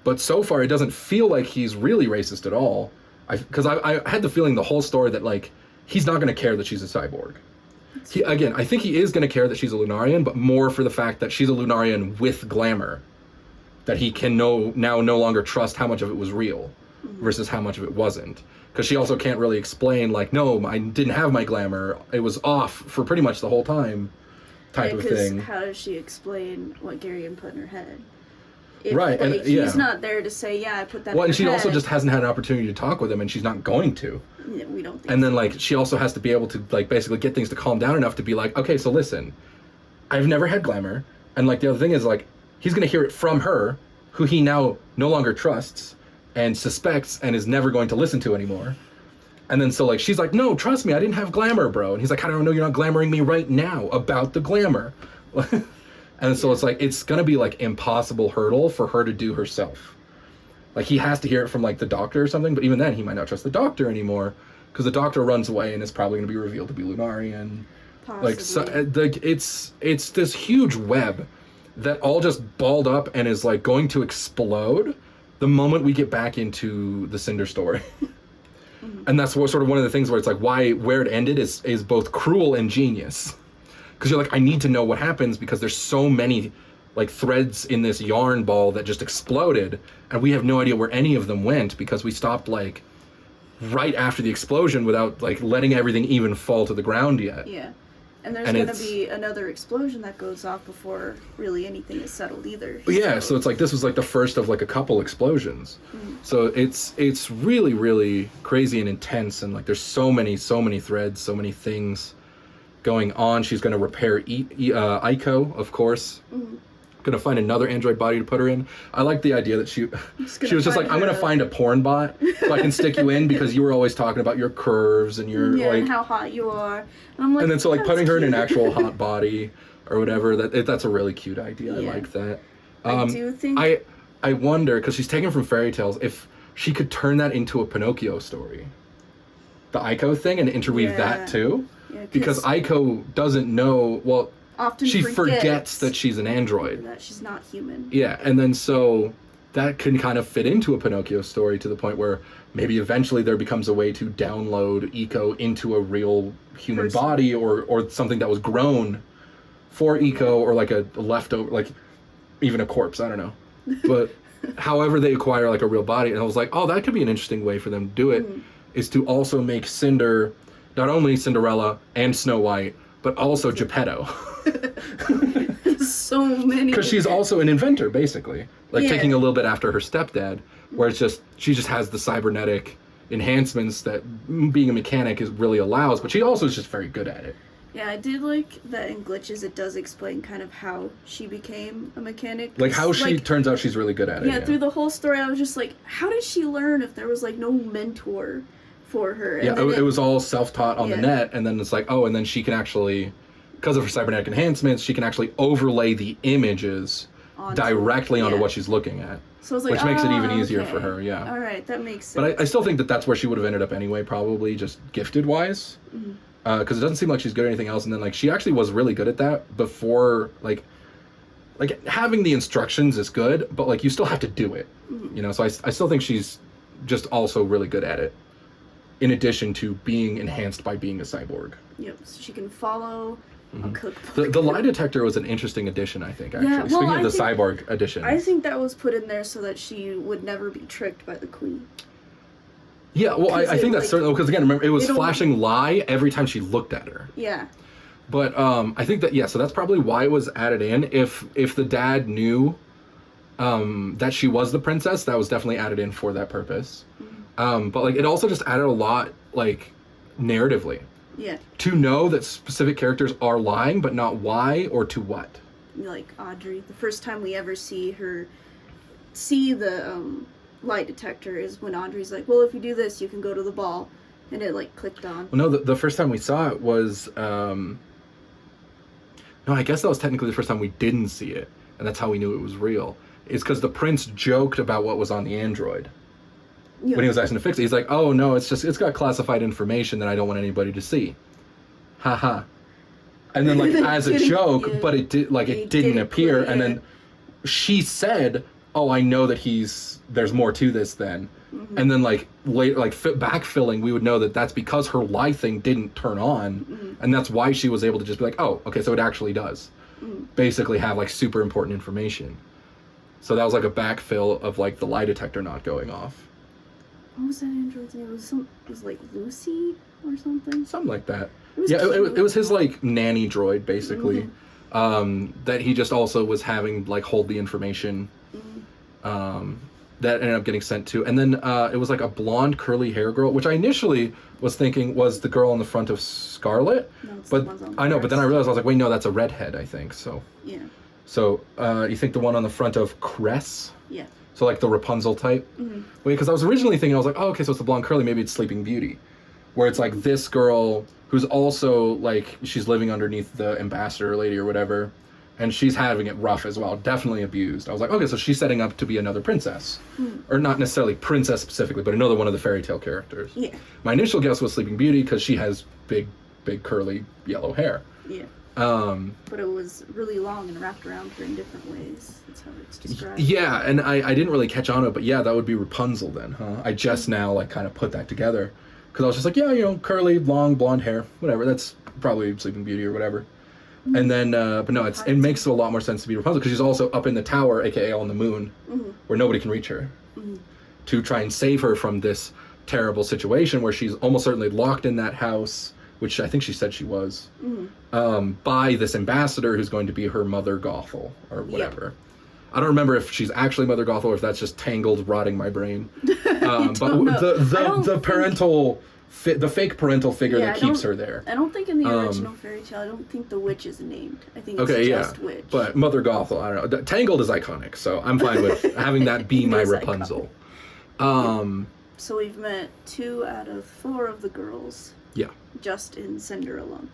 but so far it doesn't feel like he's really racist at all. Because I had the feeling the whole story that like he's not gonna care that she's a cyborg. Again, I think he is going to care that she's a Lunarian, but more for the fact that she's a Lunarian with glamour. That he can now no longer trust how much of it was real. versus how much of it wasn't. Because she also can't really explain, like, no, I didn't have my glamour. It was off for pretty much the whole time, type of thing. How does she explain what Garion put in her head? If, right, like, and he's not there to say, yeah, I put that in her and she head. also just hasn't had an opportunity to talk with him, and she's not going to. Yeah, we don't think And then, so. like, she also has to be able to, like, basically get things to calm down enough to be like, okay, so listen, I've never had glamour, and, like, the other thing is, like, he's gonna hear it from her, who he now no longer trusts, and suspects, and is never going to listen to anymore. And then so, like, she's like, no, trust me, I didn't have glamour, bro. And he's like, I don't know, you're not glamoring me right now about the glamour. And so it's like, it's gonna be, like, impossible hurdle for her to do herself. Like, he has to hear it from, like, the doctor or something, but even then, he might not trust the doctor anymore, because the doctor runs away and is probably gonna be revealed to be Lunarian. Possibly. Like, so, it's this huge web that all just balled up and is, like, going to explode the moment we get back into the Cinder story. And that's what, sort of one of the things where it's like, where it ended is both cruel and genius. Because you're like, I need to know what happens because there's so many, like, threads in this yarn ball that just exploded, and we have no idea where any of them went because we stopped, like, right after the explosion without, like, letting everything even fall to the ground yet. Yeah. And there's going to be another explosion that goes off before really anything is settled either. Yeah, so it's like this was like the first of like a couple explosions. So it's really, really crazy and intense, and like there's so many threads, so many things going on. She's going to repair Aiko, of course. Gonna find another android body to put her in. I like the idea that she was just like, I'm gonna find a porn bot so I can stick you in because you were always talking about your curves and your like and how hot you are. And I'm like, and then so like putting her in an cute. actual hot body or whatever, that's a really cute idea. Yeah. I like that. I do think I wonder, because she's taken from fairy tales, if she could turn that into a Pinocchio story, the Aiko thing, and interweave that too, because Aiko doesn't know. Well, often she forgets that she's an android. That she's not human. Yeah, and then so that can kind of fit into a Pinocchio story to the point where maybe eventually there becomes a way to download Eco into a real human body or something that was grown for Eco, or like a leftover, like even a corpse, I don't know. But however they acquire like a real body, and I was like, oh, that could be an interesting way for them to do it, is to also make Cinder not only Cinderella and Snow White, but also Geppetto. So many. Because she's also an inventor, basically. Like, taking a little bit after her stepdad, where it's just, she just has the cybernetic enhancements that being a mechanic really allows, but she also is just very good at it. Yeah, I did like that in Glitches it does explain kind of how she became a mechanic. Like, how she turns out she's really good at it. Yeah, through the whole story I was just like, how did she learn if there was, like, no mentor for her? And it was all self-taught on the net, and then it's like, oh, and then she can actually, because of her cybernetic enhancements, she can actually overlay the images directly onto what she's looking at. So I was like, which makes it even easier for her, yeah. Alright, that makes sense. But I still think that that's where she would have ended up anyway, probably, just gifted-wise. Because it doesn't seem like she's good at anything else, and then, like, she actually was really good at that before, like having the instructions is good, but, like, you still have to do it, you know, so I still think she's just also really good at it, in addition to being enhanced by being a cyborg. Yep, so she can follow a cookbook. The lie detector was an interesting addition, I think, actually. Yeah, well, Speaking of the cyborg edition. I think that was put in there so that she would never be tricked by the queen. Yeah, well, I think that's certainly, because again, remember, it was flashing lie every time she looked at her. Yeah. But I think that, yeah, so that's probably why it was added in. If the dad knew that she was the princess, that was definitely added in for that purpose. But, like, it also just added a lot, like, narratively. Yeah. To know that specific characters are lying, but not why or to what. Like Audrey, the first time we ever see the lie detector is when Audrey's like, well, if you do this, you can go to the ball. And it, like, clicked on. Well, no, the first time we saw it was, no, I guess that was technically the first time we didn't see it. And that's how we knew it was real. It's because the prince joked about what was on the android. When he was asking to fix it, he's like, oh, no, it's got classified information that I don't want anybody to see. Haha. And then, like, as a joke, but it didn't appear. And then she said, oh, I know that there's more to this then. And then, like, later, like, backfilling, we would know that that's because her lie thing didn't turn on. And that's why she was able to just be like, oh, okay, so it actually does. Basically have, like, super important information. So that was, like, a backfill of, like, the lie detector not going off. What was that android's name? It was like Lucy or something? Something like that. It was his, like, nanny droid, basically. That he just also was having, like, hold the information. That ended up getting sent to. And then it was, like, a blonde, curly hair girl, which I initially was thinking was the girl on the front of Scarlett. No, it's but the ones on the I know, but then I first. realized, I was like, wait, no, that's a redhead, I think, so. Yeah. So, you think the one on the front of Cress? Yeah. So, like, the Rapunzel type? Wait, because I was originally thinking, I was like, oh, okay, so it's the blonde curly, maybe it's Sleeping Beauty. Where it's, like, this girl who's also, like, she's living underneath the ambassador lady or whatever, and she's having it rough as well, definitely abused. I was like, okay, so she's setting up to be another princess. Or not necessarily princess specifically, but another one of the fairy tale characters. Yeah. My initial guess was Sleeping Beauty, because she has big, curly, yellow hair. Yeah. Um, But it was really long and wrapped around her in different ways. That's how it's described. Yeah, and I didn't really catch on to it, but yeah, that would be Rapunzel then, huh? I just now, like, kind of put that together. Because I was just like, yeah, you know, curly, long, blonde hair, whatever. That's probably Sleeping Beauty or whatever. And then, but no, it makes a lot more sense to be Rapunzel, because she's also up in the tower, aka on the moon, where nobody can reach her, to try and save her from this terrible situation where she's almost certainly locked in that house, which I think she said she was, by this ambassador who's going to be her Mother Gothel, or whatever. I don't remember if she's actually Mother Gothel or if that's just tangled, rotting my brain. But the parental, the fake parental figure that keeps her there. I don't think in the original fairy tale, I don't think the witch is named. I think it's just witch. But Mother Gothel, I don't know. Tangled is iconic, so I'm fine with having that be my Rapunzel. So we've met 2 out of 4 of the girls. Yeah. Just in Cinder alone.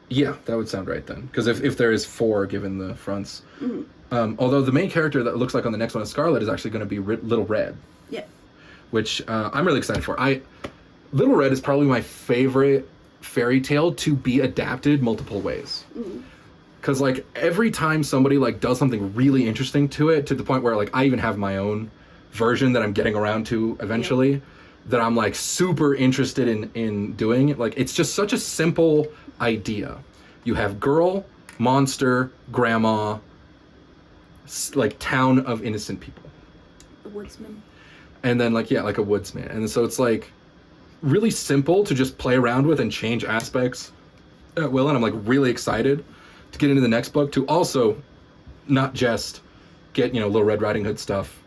Yeah, that would sound right then. Because if there is 4 given the fronts. Although the main character that looks like on the next one is Scarlett is actually going to be Little Red. Yeah. Which I'm really excited for. Little Red is probably my favorite fairy tale to be adapted multiple ways. Because, like, every time somebody, like, does something really interesting to it, to the point where, like, I even have my own version that I'm getting around to eventually, that I'm, like, super interested in doing. Like, it's just such a simple idea. You have girl, monster, grandma, like, town of innocent people. A woodsman. And then, like, yeah, like a woodsman. And so it's, like, really simple to just play around with and change aspects at will. And I'm, like, really excited to get into the next book, to also not just get, you know, Little Red Riding Hood stuff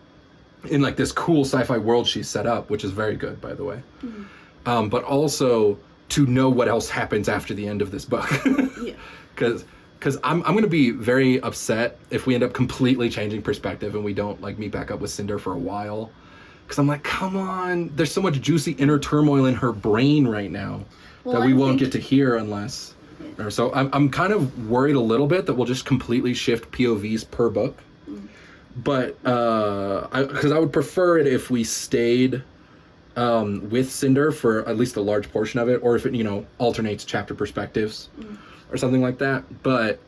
in, like, this cool sci-fi world she's set up, which is very good, by the way. But also to know what else happens after the end of this book. Yeah. Because I'm going to be very upset if we end up completely changing perspective and we don't, like, meet back up with Cinder for a while. Because I'm like, come on, there's so much juicy inner turmoil in her brain right now that we won't get to hear unless... So I'm kind of worried a little bit that we'll just completely shift POVs per book. But, because I would prefer it if we stayed with Cinder for at least a large portion of it, or if it, you know, alternates chapter perspectives or something like that. But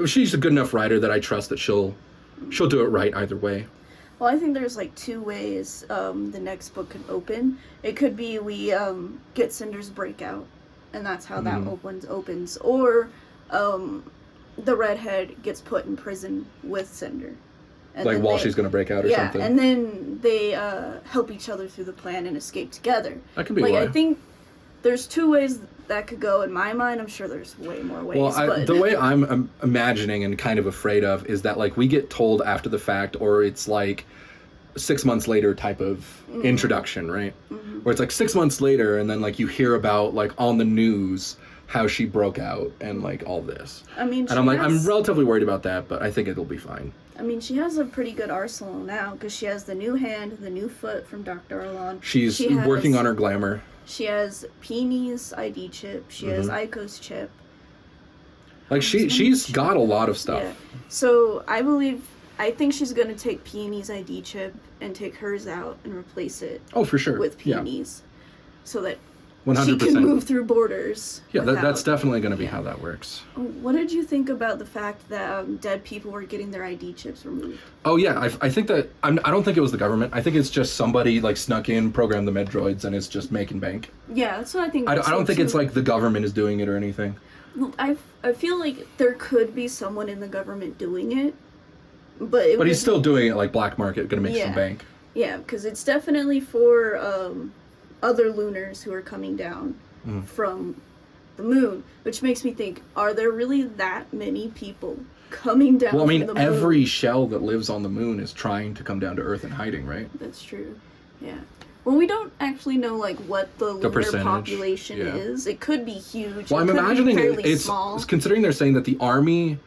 she's a good enough writer that I trust that she'll do it right either way. Well, I think there's, like, 2 ways the next book could open. It could be we get Cinder's breakout, and that's how that opens. Or the redhead gets put in prison with Cinder. And like, while she's going to break out or something. Yeah, and then they help each other through the plan and escape together. That could be like, why. I think there's 2 ways that could go in my mind. I'm sure there's way more ways. Well, the way I'm imagining and kind of afraid of is that, like, we get told after the fact, or it's like 6 months later type of introduction, right? Where it's like 6 months later, and then, like, you hear about, like, on the news how she broke out and, like, all this. I mean, and I'm relatively worried about that, but I think it'll be fine. I mean, she has a pretty good arsenal now, because she has the new hand, the new foot from Dr. Arlon. She's working on her glamour. She has Peony's ID chip. She has Aiko's chip. Like, she's got a lot of stuff. Yeah. So I think she's going to take Peony's ID chip and take hers out and replace it. Oh, for sure. With Peony's. So that 100%. she can move through borders. Yeah, that's definitely going to be how that works. What did you think about the fact that dead people were getting their ID chips removed? Oh, yeah. I think that... I don't think it was the government. I think it's just somebody, like, snuck in, programmed the med droids, and it's just making bank. Yeah, that's what I think. I don't think it's, like, the government is doing it or anything. I feel like there could be someone in the government doing it, but he's still doing it, like, black market, gonna make some bank. Yeah, because it's definitely for other lunars who are coming down from the moon, which makes me think, are there really that many people coming down from the moon? Every shell that lives on the moon is trying to come down to Earth and hiding, right? That's true. Yeah. Well, we don't actually know, like, what the lunar population is. It could be huge. Well, I'm imagining it's considering they're saying that the army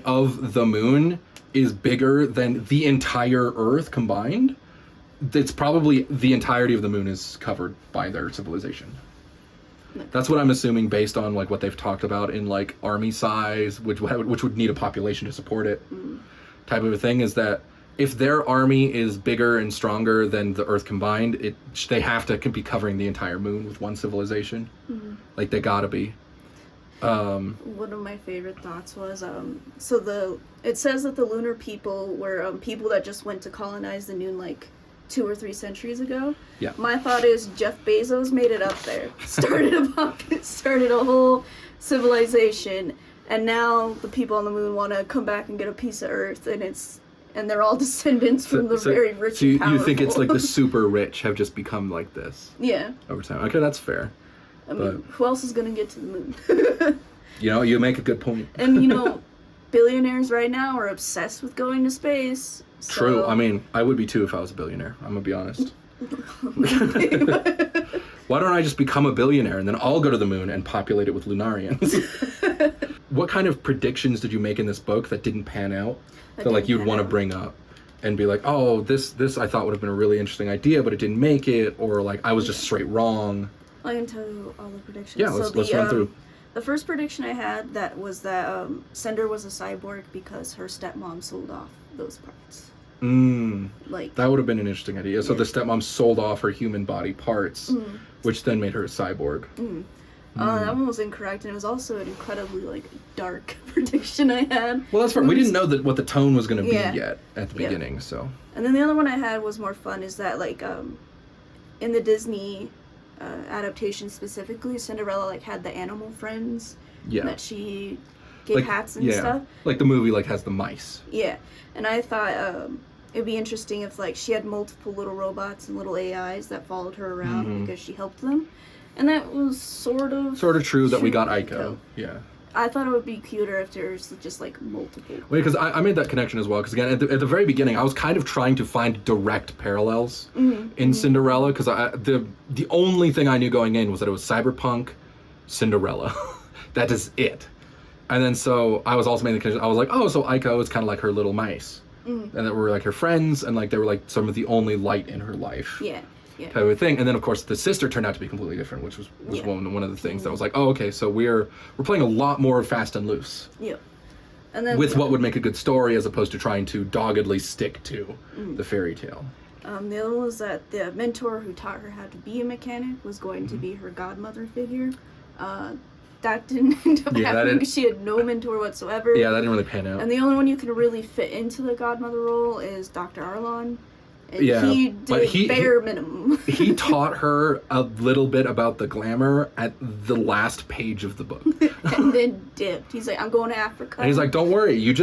of the moon is bigger than the entire Earth combined. It's probably the entirety of the moon is covered by their civilization. That's what I'm assuming based on like what they've talked about in like army size, which would need a population to support it, type of a thing. Is that if their army is bigger and stronger than the Earth combined, they have to be covering the entire moon with one civilization. Like they gotta be. One of my favorite thoughts was it says that the lunar people were people that just went to colonize the moon like 2 or 3 centuries ago. Yeah. My thought is Jeff Bezos made it up there, started a whole civilization, and now the people on the moon want to come back and get a piece of Earth, and they're all descendants from the very rich and powerful. You think it's like the super rich have just become like this? Yeah. Over time. Okay, that's fair. I mean, who else is gonna get to the moon? You make a good point. And billionaires right now are obsessed with going to space. So... True. I mean, I would be too if I was a billionaire. I'm gonna be honest. Why don't I just become a billionaire and then I'll go to the moon and populate it with Lunarians? What kind of predictions did you make in this book that didn't pan out? That like you'd want to bring up and be like, oh, this I thought would have been a really interesting idea, but it didn't make it, or like I was just straight wrong. I can tell you all the predictions. Yeah, let's run through. The first prediction I had was that Cinder was a cyborg because her stepmom sold off those parts. Like that would have been an interesting idea. So the stepmom sold off her human body parts, which then made her a cyborg. That one was incorrect, and it was also an incredibly like dark prediction I had. Well, that's right. We didn't know what the tone was going to be yet at the beginning. So. And then the other one I had was more fun. Is that like in the Disney adaptation specifically, Cinderella like had the animal friends that she gave hats and stuff. Like the movie like has the mice. Yeah, and I thought it'd be interesting if like she had multiple little robots and little AIs that followed her around because she helped them. And that was sort of true that we got Aiko. Yeah. I thought it would be cuter if there's just like multiple. Wait, because I made that connection as well. Because again, at the very beginning, I was kind of trying to find direct parallels in Cinderella. Because the only thing I knew going in was that it was cyberpunk, Cinderella. That is it. And then so I was also making the connection. I was like, oh, so Aiko is kind of like her little mice, and that were like her friends, and like they were like some of the only light in her life. Yeah. Type of thing. And then of course the sister turned out to be completely different, which was one of the things that was like, oh, okay, so we're playing a lot more fast and loose. Yeah. And then with what would make a good story as opposed to trying to doggedly stick to the fairy tale. The other one was that the mentor who taught her how to be a mechanic was going to be her godmother figure. That didn't end up happening because she had no mentor whatsoever. Yeah, that didn't really pan out. And the only one you can really fit into the godmother role is Dr. Arlon. And he did bare minimum. He taught her a little bit about the glamour at the last page of the book. And then dipped. He's like, I'm going to Africa. And he's like, don't worry, you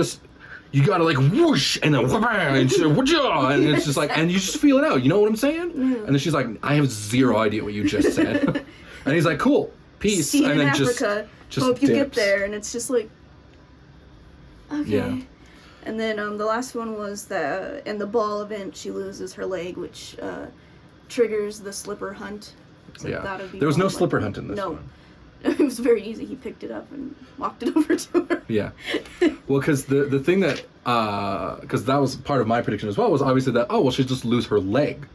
gotta like whoosh and then and it's just like, and you just feel it out. You know what I'm saying? Yeah. And then she's like, I have zero idea what you just said. And he's like, cool, peace. See you and in then Africa. just hope dips. You get there. And it's just like, okay. Yeah. And then the last one was that in the ball event, she loses her leg, which triggers the slipper hunt. So there was no slipper hunt in this one. It was very easy. He picked it up and walked it over to her. Yeah. Well, because the thing that, because that was part of my prediction as well, was obviously that, oh, well, she'll just lose her leg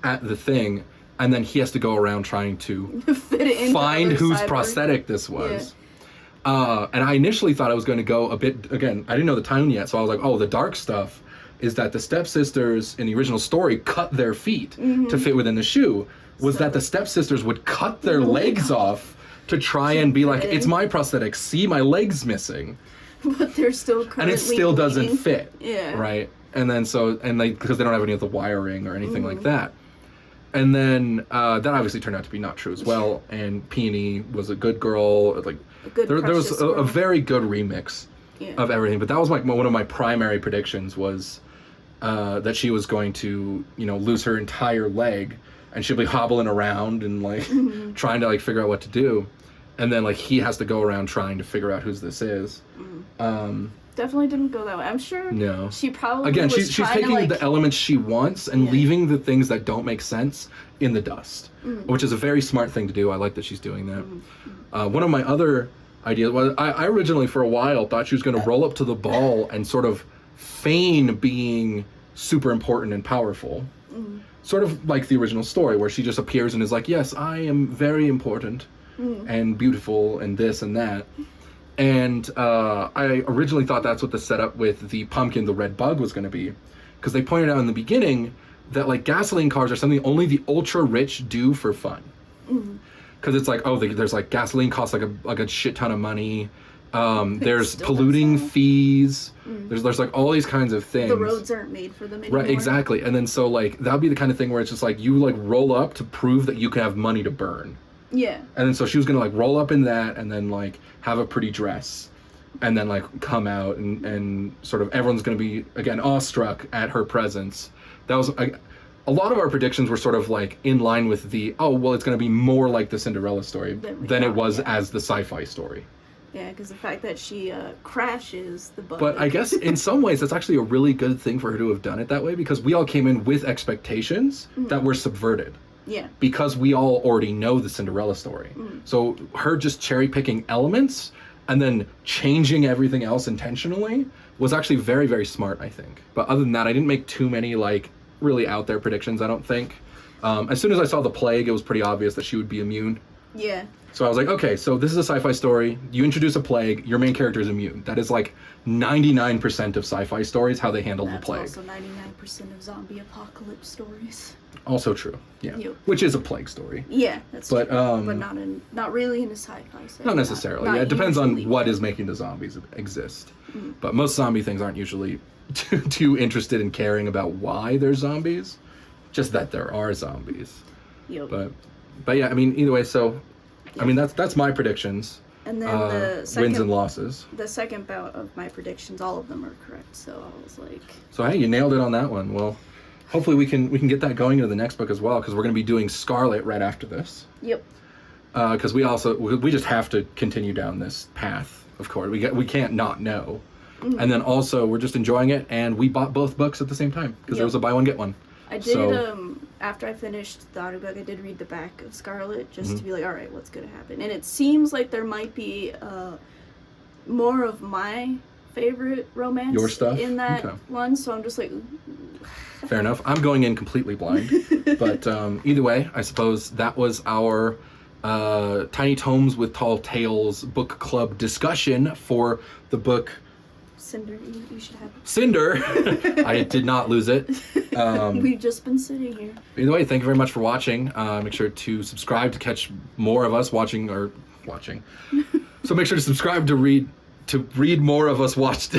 at the thing. And then he has to go around trying to find whose prosthetic this was. Yeah. And I initially thought I was going to go a bit, again, I didn't know the tone yet, so I was like, oh, the dark stuff is that the stepsisters in the original story cut their feet to fit within the shoe, that the stepsisters would cut their legs off to try and be like, it's my prosthetic, see, my leg's missing. But they're still currently and it still doesn't bleeding. fit. Yeah. Right? And then because they don't have any of the wiring or anything like that. And then that obviously turned out to be not true as well. And Peony was a good girl. Like there was a very good remix of everything. But that was like one of my primary predictions was that she was going to, lose her entire leg, and she'll be hobbling around and like trying to like figure out what to do, and then like he has to go around trying to figure out who this is. Definitely didn't go that way. I'm sure. No. She probably again was she's taking to, like, the elements she wants and leaving the things that don't make sense in the dust, which is a very smart thing to do. I like that she's doing that. One of my other ideas was I originally for a while thought she was going to roll up to the ball and sort of feign being super important and powerful, sort of like the original story where she just appears and is like, yes, I am very important and beautiful and this and that. And I originally thought that's what the setup with the pumpkin, the red bug, was going to be, because they pointed out in the beginning that like gasoline cars are something only the ultra rich do for fun. Because it's like, there's like gasoline costs like a shit ton of money. There's polluting fees. There's like all these kinds of things. The roads aren't made for them anymore. Right, exactly. And then so like that'd be the kind of thing where it's just like you like roll up to prove that you can have money to burn. Yeah. And then so she was gonna like roll up in that and then like have a pretty dress and then like come out and sort of everyone's gonna be again awestruck at her presence. That was a lot of our predictions were sort of like in line with the it's gonna be more like the Cinderella story than it was as the sci-fi story. Yeah, because the fact that she crashes the bug. But I guess in some ways that's actually a really good thing for her to have done it that way, because we all came in with expectations that were subverted. Yeah. Because we all already know the Cinderella story. So her just cherry picking elements and then changing everything else intentionally was actually very, very smart, I think. But other than that, I didn't make too many like really out there predictions, I don't think. As soon as I saw the plague, it was pretty obvious that she would be immune. Yeah. So I was like, okay, so this is a sci-fi story. You introduce a plague, your main character is immune. That is like 99% of sci-fi stories, how they handle the plague. That's also 99% of zombie apocalypse stories. Also true, yeah. Yep. Which is a plague story. Yeah, that's but, true. But not really in a sci-fi setting. Not necessarily. Not yeah, it depends on usually. what is making the zombies exist. But most zombie things aren't usually too interested in caring about why they're zombies, just that there are zombies. Yep. But yeah, I mean, either way, so I mean that's my predictions. And then the second wins and losses. The second bout of my predictions, all of them are correct. So I was like, so hey, you nailed it on that one. Well, hopefully we can get that going into the next book as well, because we're going to be doing Scarlett right after this. Yep. Because we just have to continue down this path. Of course, we can't not know. And then also we're just enjoying it, and we bought both books at the same time because there was a buy one get one. I did after I finished the audiobook, I did read the back of Scarlett just to be like, all right, what's going to happen? And it seems like there might be more of my favorite romance Your stuff? In that one, so I'm just like, fair enough. I'm going in completely blind. But either way, I suppose that was our Tiny Tomes with Tall Tales book club discussion for the book Cinder. You should have it. Cinder. I did not lose it. We've just been sitting here. Either way, thank you very much for watching. Make sure to subscribe to catch more of us watching. So make sure to subscribe to read more of us watched.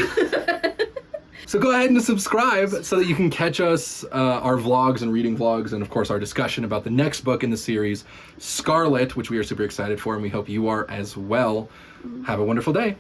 So go ahead and subscribe so that you can catch us, our vlogs and reading vlogs, and of course our discussion about the next book in the series, Scarlett, which we are super excited for, and we hope you are as well. Have a wonderful day.